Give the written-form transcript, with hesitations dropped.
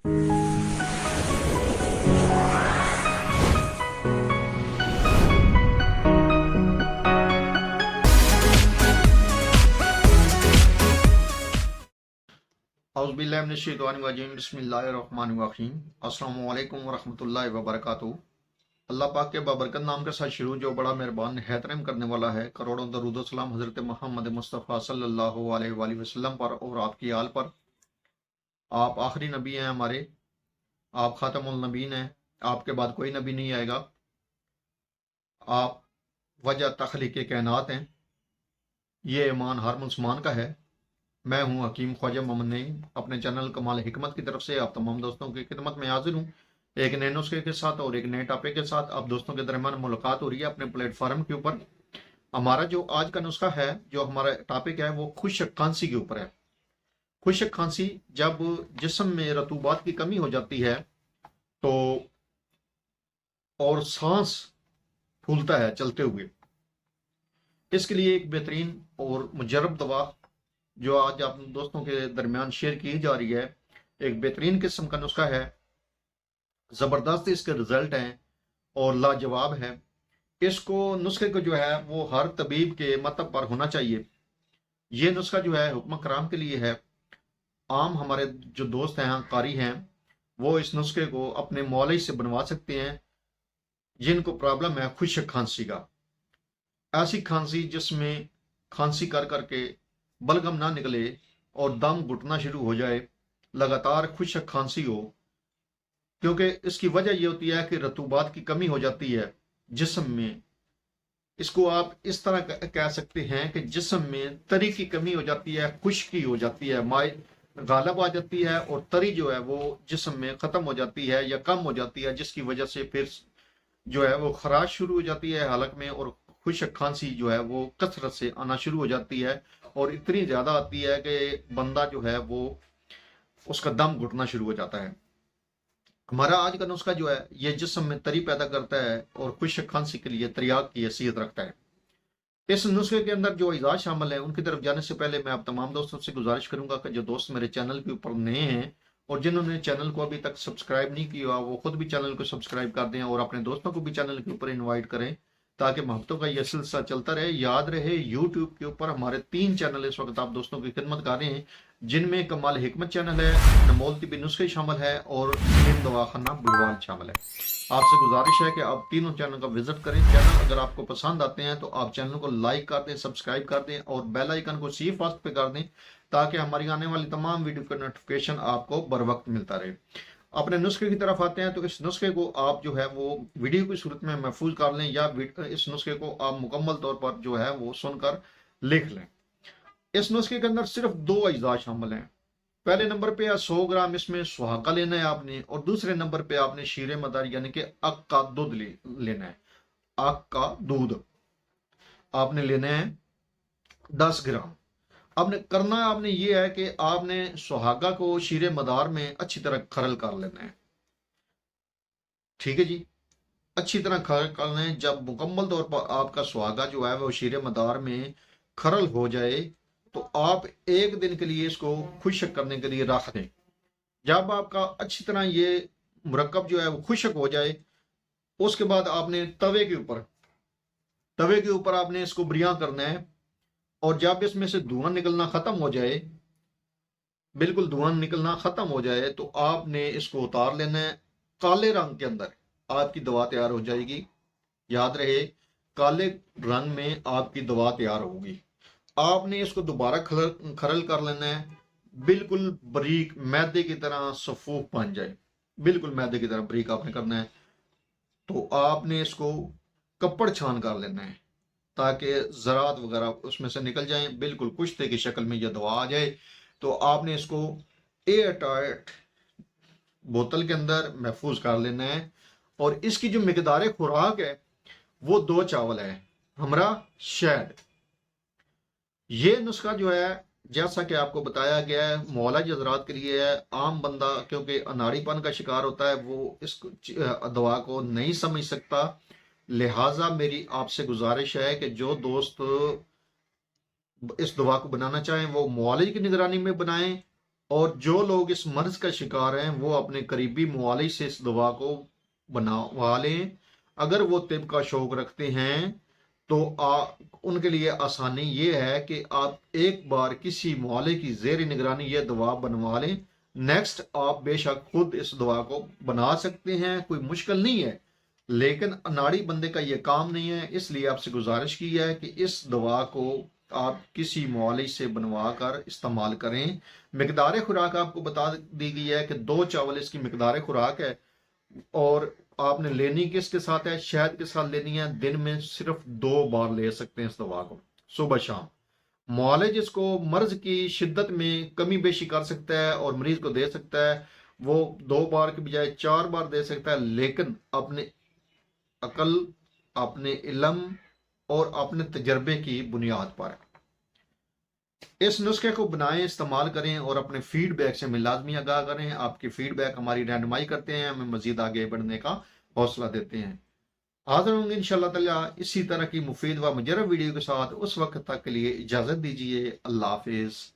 औज़ुबिल्लाहिमिनश्शैतानिर्रजीम बिस्मिल्लाहिर्रहमानिर्रहीम अस्सलामु अलैकुम वरहमतुल्लाहि वबरकातुहू। अल्लाह पाक के बाबरकत नाम के साथ शुरू जो बड़ा मेहरबान निहायत रहम करने वाला है। करोड़ों दरूद सलाम हज़रत मोहम्मद मुस्तफ़ा सल्लल्लाहु अलैहि वसल्लम पर और आपकी आल पर। आप आखिरी नबी हैं हमारे, आप ख़ातमुल नबीन हैं, आपके बाद कोई नबी नहीं आएगा। आप वजह तख्लीक़ कायनात हैं, ये ईमान हर मुसलमान का है। मैं हूं हकीम ख्वाजा मोहम्मद नईम, अपने चैनल कमाल हिकमत की तरफ से आप तमाम दोस्तों की खिदमत में हाजिर हूं, एक नए नुस्खे के साथ और एक नए टॉपिक के साथ। अब दोस्तों के दरमियान मुलाकात हो रही है अपने प्लेटफॉर्म के ऊपर। हमारा जो आज का नुस्खा है, जो हमारा टॉपिक है, वो खुशक खांसी के ऊपर है। खुशक खांसी, जब जिस्म में रतूबात की कमी हो जाती है तो और सांस फूलता है चलते हुए, इसके लिए एक बेहतरीन और मुजर्रब दवा जो आज आप दोस्तों के दरमियान शेयर की जा रही है, एक बेहतरीन किस्म का नुस्खा है। ज़बरदस्त इसके रिजल्ट हैं और लाजवाब है। इसको नुस्खे को जो है वो हर तबीब के मतब पर होना चाहिए। ये नुस्खा जो है हुक्म कराम के लिए है। आम हमारे जो दोस्त हैं, कारी हैं, वो इस नुस्खे को अपने मौलवी से बनवा सकते हैं जिनको प्रॉब्लम है खुशक खांसी का। ऐसी खांसी जिसमें खांसी कर करके बलगम ना निकले और दम घुटना शुरू हो जाए, लगातार खुशक खांसी हो, क्योंकि इसकी वजह यह होती है कि रतूबात की कमी हो जाती है जिस्म में। इसको आप इस तरह कह सकते हैं कि जिस्म में तरी की कमी हो जाती है, खुश्की हो जाती है, माई गालब आ जाती है और तरी जो है वो जिस्म में ख़त्म हो जाती है या कम हो जाती है, जिसकी वजह से फिर जो है वो खराश शुरू हो जाती है हलक में और खुशक खांसी जो है वो कसरत से आना शुरू हो जाती है और इतनी ज़्यादा आती है कि बंदा जो है वो उसका दम घुटना शुरू हो जाता है। हमारा आज का नुस्खा जो है ये जिस्म में तरी पैदा करता है और खुशक खांसी के लिए त्रियाग की हैसियत रखता है। इस नुस्खे के अंदर जो इजाज़ शामिल है उनकी तरफ जाने से पहले मैं आप तमाम दोस्तों से गुजारिश करूंगा कि जो दोस्त मेरे चैनल के ऊपर नए हैं और जिन्होंने चैनल को अभी तक सब्सक्राइब नहीं किया, वो खुद भी चैनल को सब्सक्राइब कर दें और अपने दोस्तों को भी चैनल के ऊपर इनवाइट करें ताकि मोहब्बतों का यह सिलसिला चलता रहे। याद रहे, यूट्यूब के ऊपर हमारे 3 चैनल इस वक्त आप दोस्तों की खिदमत कर रहे हैं, जिनमें कमाल हिकमत चैनल है, अनमोल तिब्बी नुस्खे शामिल है और नीम दवाखाना बुलवाल शामिल है। आपसे गुजारिश है कि आप तीनों चैनल का विजिट करें। चैनल अगर आपको पसंद आते हैं तो आप चैनल को लाइक कर दें, सब्सक्राइब कर दें और बेल आइकन को सी फास्ट पे कर दें ताकि हमारी आने वाली तमाम वीडियो का नोटिफिकेशन आपको बर वक्त मिलता रहे। अपने नुस्खे की तरफ आते हैं तो इस नुस्खे को आप जो है वो वीडियो की सूरत में महफूज कर लें या इस नुस्खे को आप मुकम्मल तौर पर जो है वो सुनकर लिख लें। इस नुस्खे के अंदर सिर्फ 2 अज्जा शामिल हैं। पहले नंबर पे 100 ग्राम इसमें सुहागा लेना है आपने और दूसरे नंबर पे आपने शीरे मदार यानी कि अक का दूध लेना है। अक का दूध आपने लेना है 10 ग्राम। आपने करना आपने ये है कि आपने सुहागा को शीरे मदार में अच्छी तरह खरल कर लेना है। ठीक है जी, अच्छी तरह खरल कर लें। जब मुकम्मल तौर पर आपका सुहागा जो है वो शीरे मदार में खरल हो जाए तो आप 1 दिन के लिए इसको खुशक करने के लिए रख दें। जब आपका अच्छी तरह ये मुरक्कब जो है वो खुशक हो जाए, उसके बाद आपने तवे के ऊपर आपने इसको बिरियां करना है और जब इसमें से धुआं निकलना खत्म हो जाए, बिल्कुल धुआं निकलना खत्म हो जाए, तो आपने इसको उतार लेना है। काले रंग के अंदर आपकी दवा तैयार हो जाएगी। याद रहे, काले रंग में आपकी दवा तैयार होगी। आपने इसको दोबारा खरल कर लेना है, बिल्कुल बारीक मैदे की तरह सफूफ बन जाए, बिल्कुल मैदे की तरह बारीक आपने करना है। तो आपने इसको कपड़ छान कर लेना है ताकि ज़रात वगैरह उसमें से निकल जाएं, बिल्कुल कुश्ते की शक्ल में यह दवा आ जाए। तो आपने इसको एयर टाइट बोतल के अंदर महफूज कर लेना है और इसकी जो मिकदार खुराक है वो 2 चावल है, हमरा शहद। ये नुस्खा जो है जैसा कि आपको बताया गया है मौलाज हजरात के लिए है। आम बंदा क्योंकि अनाड़ीपन का शिकार होता है, वो इस दवा को नहीं समझ सकता। लिहाजा मेरी आपसे गुजारिश है कि जो दोस्त इस दवा को बनाना चाहें वो मौलाज की निगरानी में बनाएं और जो लोग इस मर्ज का शिकार हैं वो अपने करीबी मुआलिज से इस दवा को बनवा लें। अगर वो तिब का शौक रखते हैं तो उनके लिए आसानी ये है कि आप एक बार किसी मुआले की जेर निगरानी ये दवा बनवा लें। नेक्स्ट आप बेशक खुद इस दवा को बना सकते हैं, कोई मुश्किल नहीं है, लेकिन अनाड़ी बंदे का ये काम नहीं है। इसलिए आपसे गुजारिश की है कि इस दवा को आप किसी मुआलिज से बनवा कर इस्तेमाल करें। मिकदार खुराक आपको बता दी गई है कि 2 चावल इसकी मिकदार खुराक है, और आपने लेनी किसके साथ है, शहद के साथ लेनी है। दिन में सिर्फ 2 बार ले सकते हैं इस दवा को, सुबह शाम। मुआलिज इसको मर्ज की शिद्दत में कमी बेशी कर सकता है और मरीज को दे सकता है, वो 2 बार के बजाय 4 बार दे सकता है, लेकिन अपने अकल, अपने इल्म और अपने तजर्बे की बुनियाद पर। इस नुस्खे को बनाएं, इस्तेमाल करें और अपने फीडबैक से हमें लाजमी आगाह करें। आपके फीडबैक हमारी रहनुमाई करते हैं, हमें मजीद आगे बढ़ने का हौसला देते हैं। हाजिर होंगे इंशाअल्लाह ताला इसी तरह की मुफीद व मुजर्रब वीडियो के साथ। उस वक्त तक के लिए इजाजत दीजिए। अल्लाह हाफिज।